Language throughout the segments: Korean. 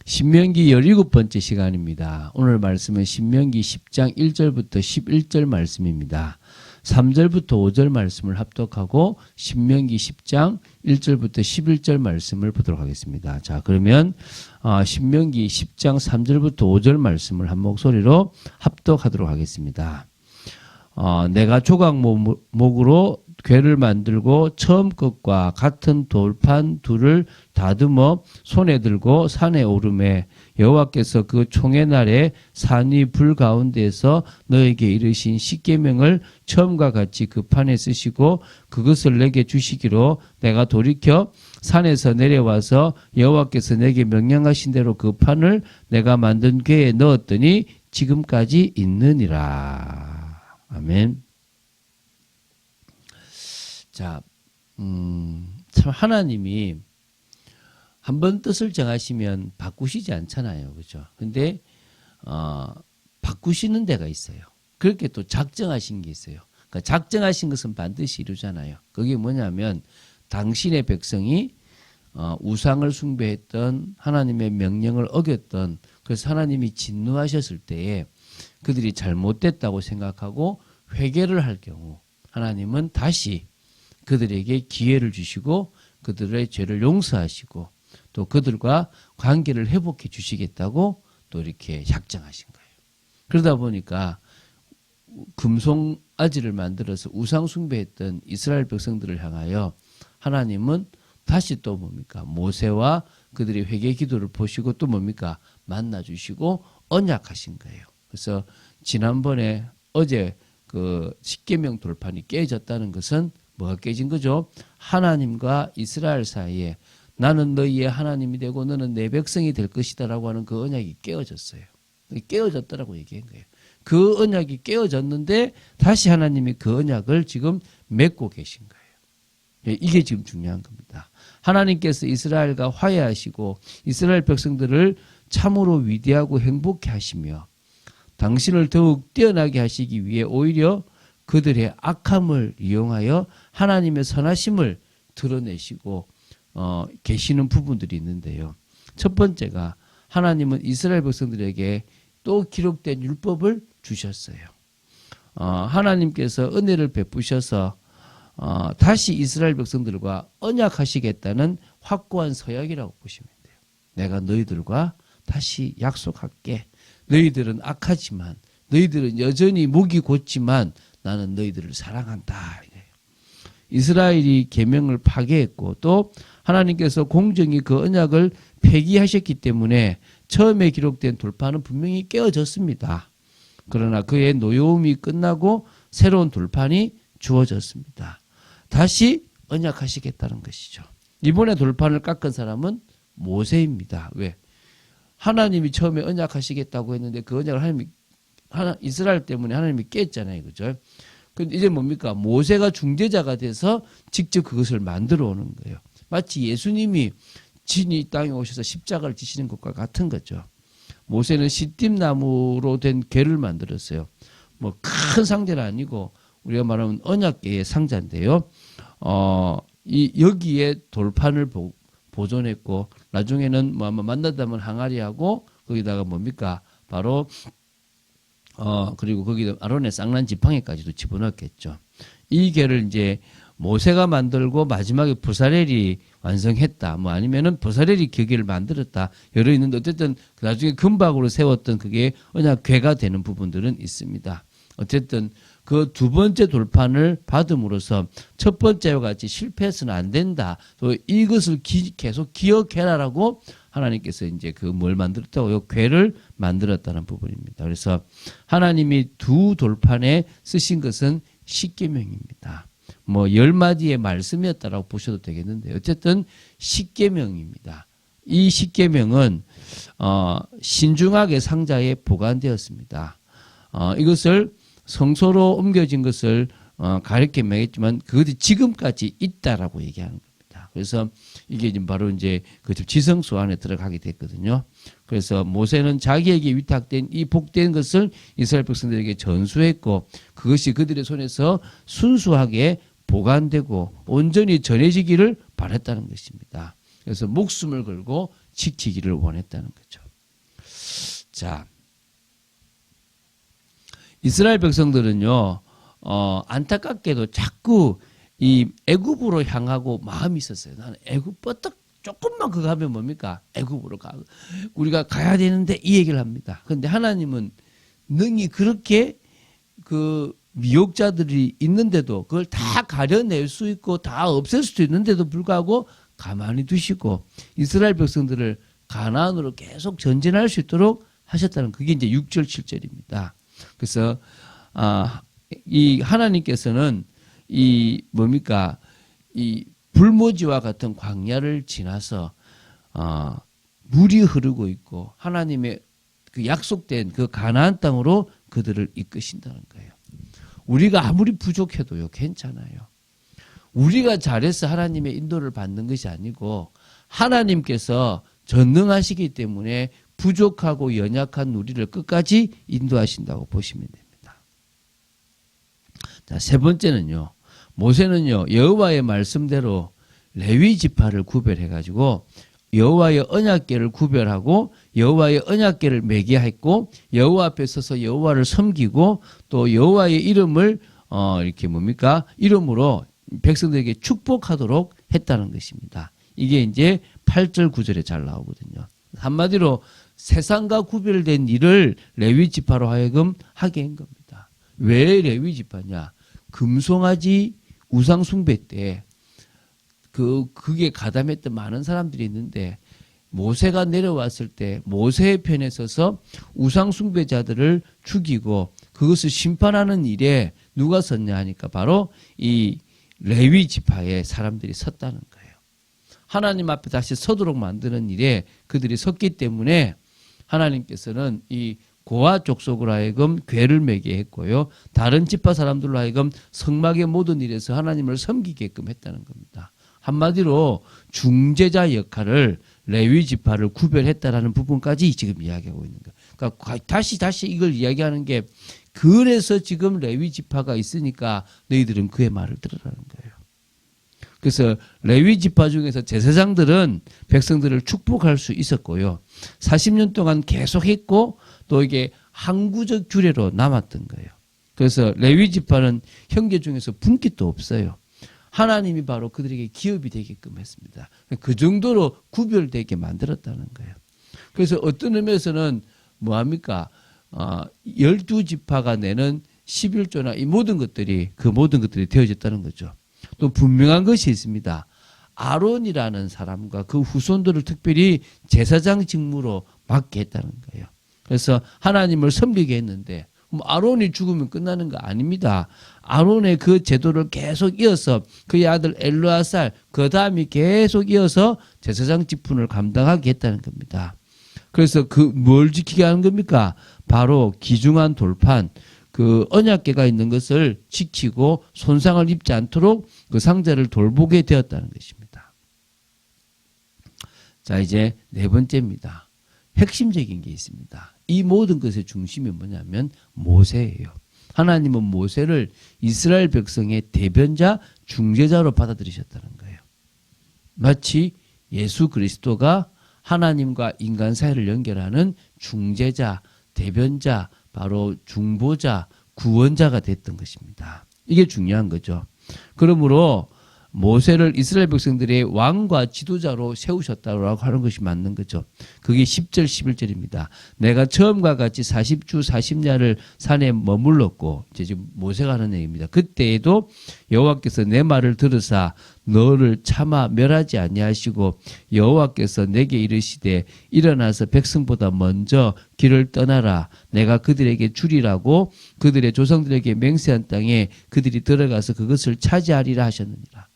신명기 17번째 시간입니다. 오늘 말씀은 신명기 10장 1절부터 11절 말씀입니다. 3절부터 5절 말씀을 합독하고 신명기 10장 1절부터 11절 말씀을 보도록 하겠습니다. 자, 그러면 신명기 10장 3절부터 5절 말씀을 한 목소리로 합독하도록 하겠습니다. 내가 조각목으로 궤를 만들고 처음 것과 같은 돌판 둘을 다듬어 손에 들고 산에 오르매 여호와께서 그 총의 날에 산이 불 가운데에서 너에게 이르신 십계명을 처음과 같이 그 판에 쓰시고 그것을 내게 주시기로 내가 돌이켜 산에서 내려와서 여호와께서 내게 명령하신 대로 그 판을 내가 만든 궤에 넣었더니 지금까지 있느니라. 아멘. 자, 참 하나님이 한번 뜻을 정하시면 바꾸시지 않잖아요. 그죠? 근데, 바꾸시는 데가 있어요. 그렇게 또 작정하신 게 있어요. 그러니까 작정하신 것은 반드시 이루잖아요. 그게 뭐냐면, 당신의 백성이, 우상을 숭배했던 하나님의 명령을 어겼던, 그래서 하나님이 진노하셨을 때에 그들이 잘못됐다고 생각하고 회개를 할 경우, 하나님은 다시 그들에게 기회를 주시고 그들의 죄를 용서하시고 또 그들과 관계를 회복해 주시겠다고 또 이렇게 작정하신 거예요. 그러다 보니까 금송아지를 만들어서 우상 숭배했던 이스라엘 백성들을 향하여 하나님은 다시 또 뭡니까? 모세와 그들의 회개 기도를 보시고 또 뭡니까? 만나 주시고 언약하신 거예요. 그래서 지난번에 어제 그 십계명 돌판이 깨졌다는 것은 뭐가 깨진 거죠? 하나님과 이스라엘 사이에 나는 너희의 하나님이 되고 너는 내 백성이 될 것이다라고 하는 그 언약이 깨어졌어요. 깨어졌다라고 얘기한 거예요. 그 언약이 깨어졌는데 다시 하나님이 그 언약을 지금 맺고 계신 거예요. 이게 지금 중요한 겁니다. 하나님께서 이스라엘과 화해하시고 이스라엘 백성들을 참으로 위대하고 행복해 하시며 당신을 더욱 뛰어나게 하시기 위해 오히려 그들의 악함을 이용하여 하나님의 선하심을 드러내시고 계시는 부분들이 있는데요. 첫 번째가 하나님은 이스라엘 백성들에게 또 기록된 율법을 주셨어요. 하나님께서 은혜를 베푸셔서 다시 이스라엘 백성들과 언약하시겠다는 확고한 서약이라고 보시면 돼요. 내가 너희들과 다시 약속할게. 너희들은 악하지만 너희들은 여전히 목이 곧지만 나는 너희들을 사랑한다. 이래요. 이스라엘이 계명을 파괴했고 또 하나님께서 공정히 그 언약을 폐기하셨기 때문에 처음에 기록된 돌판은 분명히 깨어졌습니다. 그러나 그의 노여움이 끝나고 새로운 돌판이 주어졌습니다. 다시 언약하시겠다는 것이죠. 이번에 돌판을 깎은 사람은 모세입니다. 왜? 하나님이 처음에 언약하시겠다고 했는데 그 언약을 이스라엘 때문에 하나님이 깼잖아요. 그죠? 근데 이제 뭡니까? 모세가 중재자가 돼서 직접 그것을 만들어 오는 거예요. 마치 예수님이 진이 이 땅에 오셔서 십자가를 지시는 것과 같은 거죠. 모세는 시띠나무로 된 궤를 만들었어요. 뭐 큰 상자는 아니고 우리가 말하면 언약궤의 상자인데요. 여기에 돌판을 보존했고 나중에는 뭐 아마 만나다면 항아리하고 거기다가 뭡니까? 바로 그리고 거기다 아론의 쌍난 지팡이까지도 집어넣었겠죠. 이 궤를 이제 모세가 만들고 마지막에 부사렐이 완성했다. 뭐 아니면은 부사렐이 궤를 만들었다. 여러 있는데 어쨌든 나중에 금박으로 세웠던 그게 언약 궤가 되는 부분들은 있습니다. 어쨌든 그 두 번째 돌판을 받음으로써 첫 번째와 같이 실패해서는 안 된다. 또 이것을 계속 기억해라라고 하나님께서 이제 그 뭘 만들었다고 요 궤를 만들었다는 부분입니다. 그래서 하나님이 두 돌판에 쓰신 것은 십계명입니다. 뭐 10마디의 말씀이었다라고 보셔도 되겠는데 어쨌든 십계명입니다. 이 십계명은 신중하게 상자에 보관되었습니다. 이것을 성소로 옮겨진 것을 가르쳐 명했지만 그것이 지금까지 있다라고 얘기하는 겁니다. 그래서 이게 지금 바로 이제 그 지성소 안에 들어가게 됐거든요. 그래서 모세는 자기에게 위탁된 이 복된 것을 이스라엘 백성들에게 전수했고 그것이 그들의 손에서 순수하게 보관되고 온전히 전해지기를 바랬다는 것입니다. 그래서 목숨을 걸고 지키기를 원했다는 거죠. 자, 이스라엘 백성들은요, 안타깝게도 자꾸 이 애굽으로 향하고 마음이 있었어요. 나는 애굽 뻗떡 조금만 그거 하면 뭡니까? 애굽으로 가. 우리가 가야 되는데 이 얘기를 합니다. 그런데 하나님은 능히 그렇게 그 미혹자들이 있는데도 그걸 다 가려낼 수 있고 다 없앨 수도 있는데도 불구하고 가만히 두시고 이스라엘 백성들을 가나안으로 계속 전진할 수 있도록 하셨다는 그게 이제 6절 7절입니다. 그래서 이 하나님께서는 이 뭡니까? 이 불모지와 같은 광야를 지나서 물이 흐르고 있고 하나님의 그 약속된 그 가나안 땅으로 그들을 이끄신다는 거예요. 우리가 아무리 부족해도요 괜찮아요. 우리가 잘해서 하나님의 인도를 받는 것이 아니고 하나님께서 전능하시기 때문에 부족하고 연약한 우리를 끝까지 인도하신다고 보시면 됩니다. 자, 세 번째는요. 모세는요. 여호와의 말씀대로 레위 지파를 구별해 가지고 여호와의 언약궤를 구별하고 여호와의 언약궤를 매게 했고 여호와 앞에 서서 여호와를 섬기고 또 여호와의 이름을 이렇게 뭡니까? 이름으로 백성들에게 축복하도록 했다는 것입니다. 이게 이제 8절 9절에 잘 나오거든요. 한마디로 세상과 구별된 일을 레위 지파로 하여금 하게 한 겁니다. 왜 레위 지파냐? 금송아지 우상 숭배 때 그게 가담했던 많은 사람들이 있는데 모세가 내려왔을 때 모세의 편에 서서 우상 숭배자들을 죽이고 그것을 심판하는 일에 누가 섰냐 하니까 바로 이 레위 지파의 사람들이 섰다는 거예요. 하나님 앞에 다시 서도록 만드는 일에 그들이 섰기 때문에 하나님께서는 이 고아 족속으로 하여금 궤를 매게 했고요. 다른 지파 사람들로 하여금 성막의 모든 일에서 하나님을 섬기게끔 했다는 겁니다. 한마디로 중재자 역할을 레위 지파를 구별했다라는 부분까지 지금 이야기하고 있는 거예요. 그러니까 다시 이걸 이야기하는 게 그래서 지금 레위 지파가 있으니까 너희들은 그의 말을 들으라는 거예요. 그래서 레위 지파 중에서 제사장들은 백성들을 축복할 수 있었고요. 40년 동안 계속했고 또 이게 항구적 규례로 남았던 거예요. 그래서 레위 지파는 형제 중에서 분깃도 없어요. 하나님이 바로 그들에게 기업이 되게끔 했습니다. 그 정도로 구별되게 만들었다는 거예요. 그래서 어떤 의미에서는 뭐합니까? 12지파가 내는 11조나 이 모든 것들이 되어졌다는 거죠. 또 분명한 것이 있습니다. 아론이라는 사람과 그 후손들을 특별히 제사장 직무로 맡게 했다는 거예요. 그래서 하나님을 섬기게 했는데 아론이 죽으면 끝나는 거 아닙니다. 아론의 그 제도를 계속 이어서 그의 아들 엘르아살 그 다음이 계속 이어서 제사장 직분을 감당하게 했다는 겁니다. 그래서 뭘 지키게 하는 겁니까? 바로 기중한 돌판 그 언약궤가 있는 것을 지키고 손상을 입지 않도록 그 상자를 돌보게 되었다는 것입니다. 자, 이제 네 번째입니다. 핵심적인 게 있습니다. 이 모든 것의 중심이 뭐냐면 모세예요. 하나님은 모세를 이스라엘 백성의 대변자, 중재자로 받아들이셨다는 거예요. 마치 예수 그리스도가 하나님과 인간 사이를 연결하는 중재자, 대변자, 바로 중보자, 구원자가 됐던 것입니다. 이게 중요한 거죠. 그러므로 모세를 이스라엘 백성들의 왕과 지도자로 세우셨다고 하는 것이 맞는 거죠. 그게 10절 11절입니다. 내가 처음과 같이 40주 40야를 산에 머물렀고 이제 지금 모세가 하는 얘기입니다. 그때에도 여호와께서 내 말을 들으사 너를 차마 멸하지 아니하시고 여호와께서 내게 이르시되 일어나서 백성보다 먼저 길을 떠나라. 내가 그들에게 주리라고 그들의 조상들에게 맹세한 땅에 그들이 들어가서 그것을 차지하리라 하셨느니라.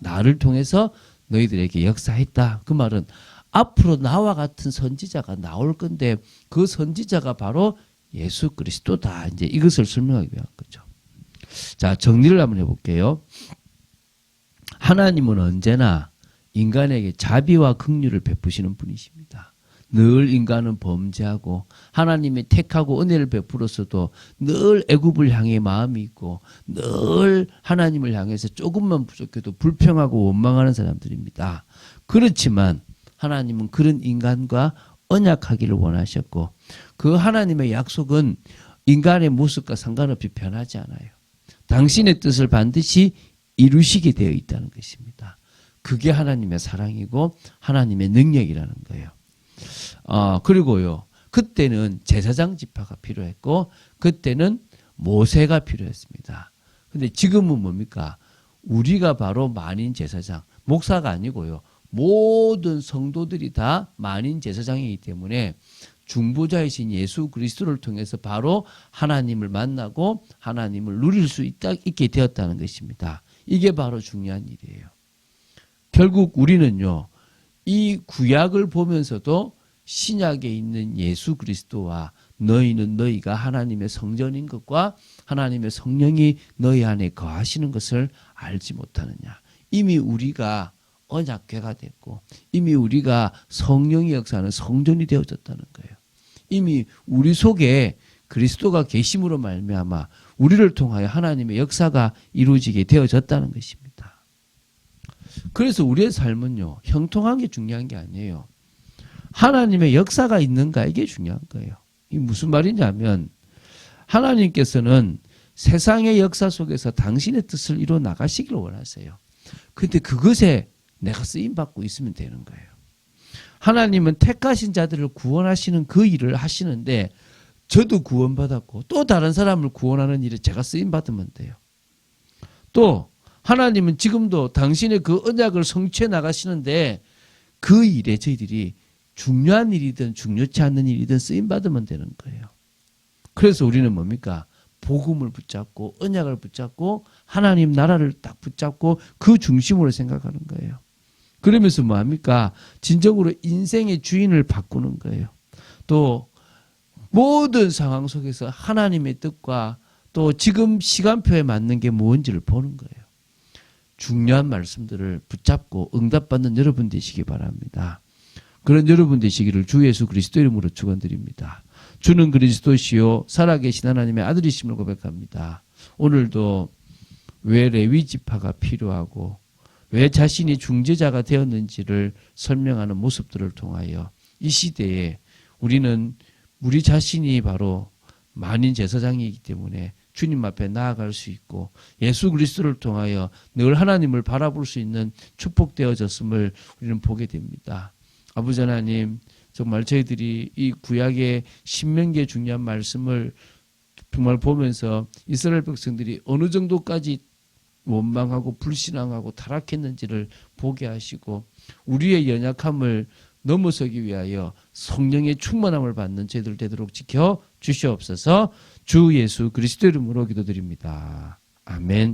나를 통해서 너희들에게 역사했다. 그 말은 앞으로 나와 같은 선지자가 나올 건데 그 선지자가 바로 예수 그리스도다. 이제 이것을 설명하기 위한 거죠. 자, 정리를 한번 해볼게요. 하나님은 언제나 인간에게 자비와 긍휼을 베푸시는 분이십니다. 늘 인간은 범죄하고 하나님이 택하고 은혜를 베풀었어도 늘 애굽을 향해 마음이 있고 늘 하나님을 향해서 조금만 부족해도 불평하고 원망하는 사람들입니다. 그렇지만 하나님은 그런 인간과 언약하기를 원하셨고 그 하나님의 약속은 인간의 모습과 상관없이 변하지 않아요. 당신의 뜻을 반드시 이루시게 되어 있다는 것입니다. 그게 하나님의 사랑이고 하나님의 능력이라는 거예요. 그리고요. 그때는 제사장 지파가 필요했고 그때는 모세가 필요했습니다. 근데 지금은 뭡니까? 우리가 바로 만인 제사장, 목사가 아니고요. 모든 성도들이 다 만인 제사장이기 때문에 중보자이신 예수 그리스도를 통해서 바로 하나님을 만나고 하나님을 누릴 수 있게 되었다는 것입니다. 이게 바로 중요한 일이에요. 결국 우리는요. 이 구약을 보면서도 신약에 있는 예수 그리스도와 너희는 너희가 하나님의 성전인 것과 하나님의 성령이 너희 안에 거하시는 것을 알지 못하느냐. 이미 우리가 언약궤가 됐고 이미 우리가 성령의 역사는 성전이 되어졌다는 거예요. 이미 우리 속에 그리스도가 계심으로 말미암아 우리를 통하여 하나님의 역사가 이루어지게 되어졌다는 것입니다. 그래서 우리의 삶은요. 형통한 게 중요한 게 아니에요. 하나님의 역사가 있는가 이게 중요한 거예요. 이게 무슨 말이냐면 하나님께서는 세상의 역사 속에서 당신의 뜻을 이루어 나가시기를 원하세요. 근데 그것에 내가 쓰임받고 있으면 되는 거예요. 하나님은 택하신 자들을 구원하시는 그 일을 하시는데 저도 구원받았고 또 다른 사람을 구원하는 일에 제가 쓰임받으면 돼요. 또 하나님은 지금도 당신의 그 언약을 성취해 나가시는데 그 일에 저희들이 중요한 일이든 중요치 않는 일이든 쓰임받으면 되는 거예요. 그래서 우리는 뭡니까? 복음을 붙잡고 언약을 붙잡고 하나님 나라를 딱 붙잡고 그 중심으로 생각하는 거예요. 그러면서 뭐합니까? 진정으로 인생의 주인을 바꾸는 거예요. 또 모든 상황 속에서 하나님의 뜻과 또 지금 시간표에 맞는 게 뭔지를 보는 거예요. 중요한 말씀들을 붙잡고 응답받는 여러분 되시기 바랍니다. 그런 여러분 되시기를 주 예수 그리스도 이름으로 축원드립니다. 주는 그리스도시요 살아계신 하나님의 아들이심을 고백합니다. 오늘도 왜 레위 지파가 필요하고 왜 자신이 중재자가 되었는지를 설명하는 모습들을 통하여 이 시대에 우리는 우리 자신이 바로 만인 제사장이기 때문에 주님 앞에 나아갈 수 있고 예수 그리스도를 통하여 늘 하나님을 바라볼 수 있는 축복되어졌음을 우리는 보게 됩니다. 아버지 하나님, 정말 저희들이 이 구약의 신명기의 중요한 말씀을 정말 보면서 이스라엘 백성들이 어느 정도까지 원망하고 불신앙하고 타락했는지를 보게 하시고 우리의 연약함을 넘어서기 위하여 성령의 충만함을 받는 저희들 되도록 지켜 주시옵소서. 주 예수 그리스도 이름으로 기도드립니다. 아멘.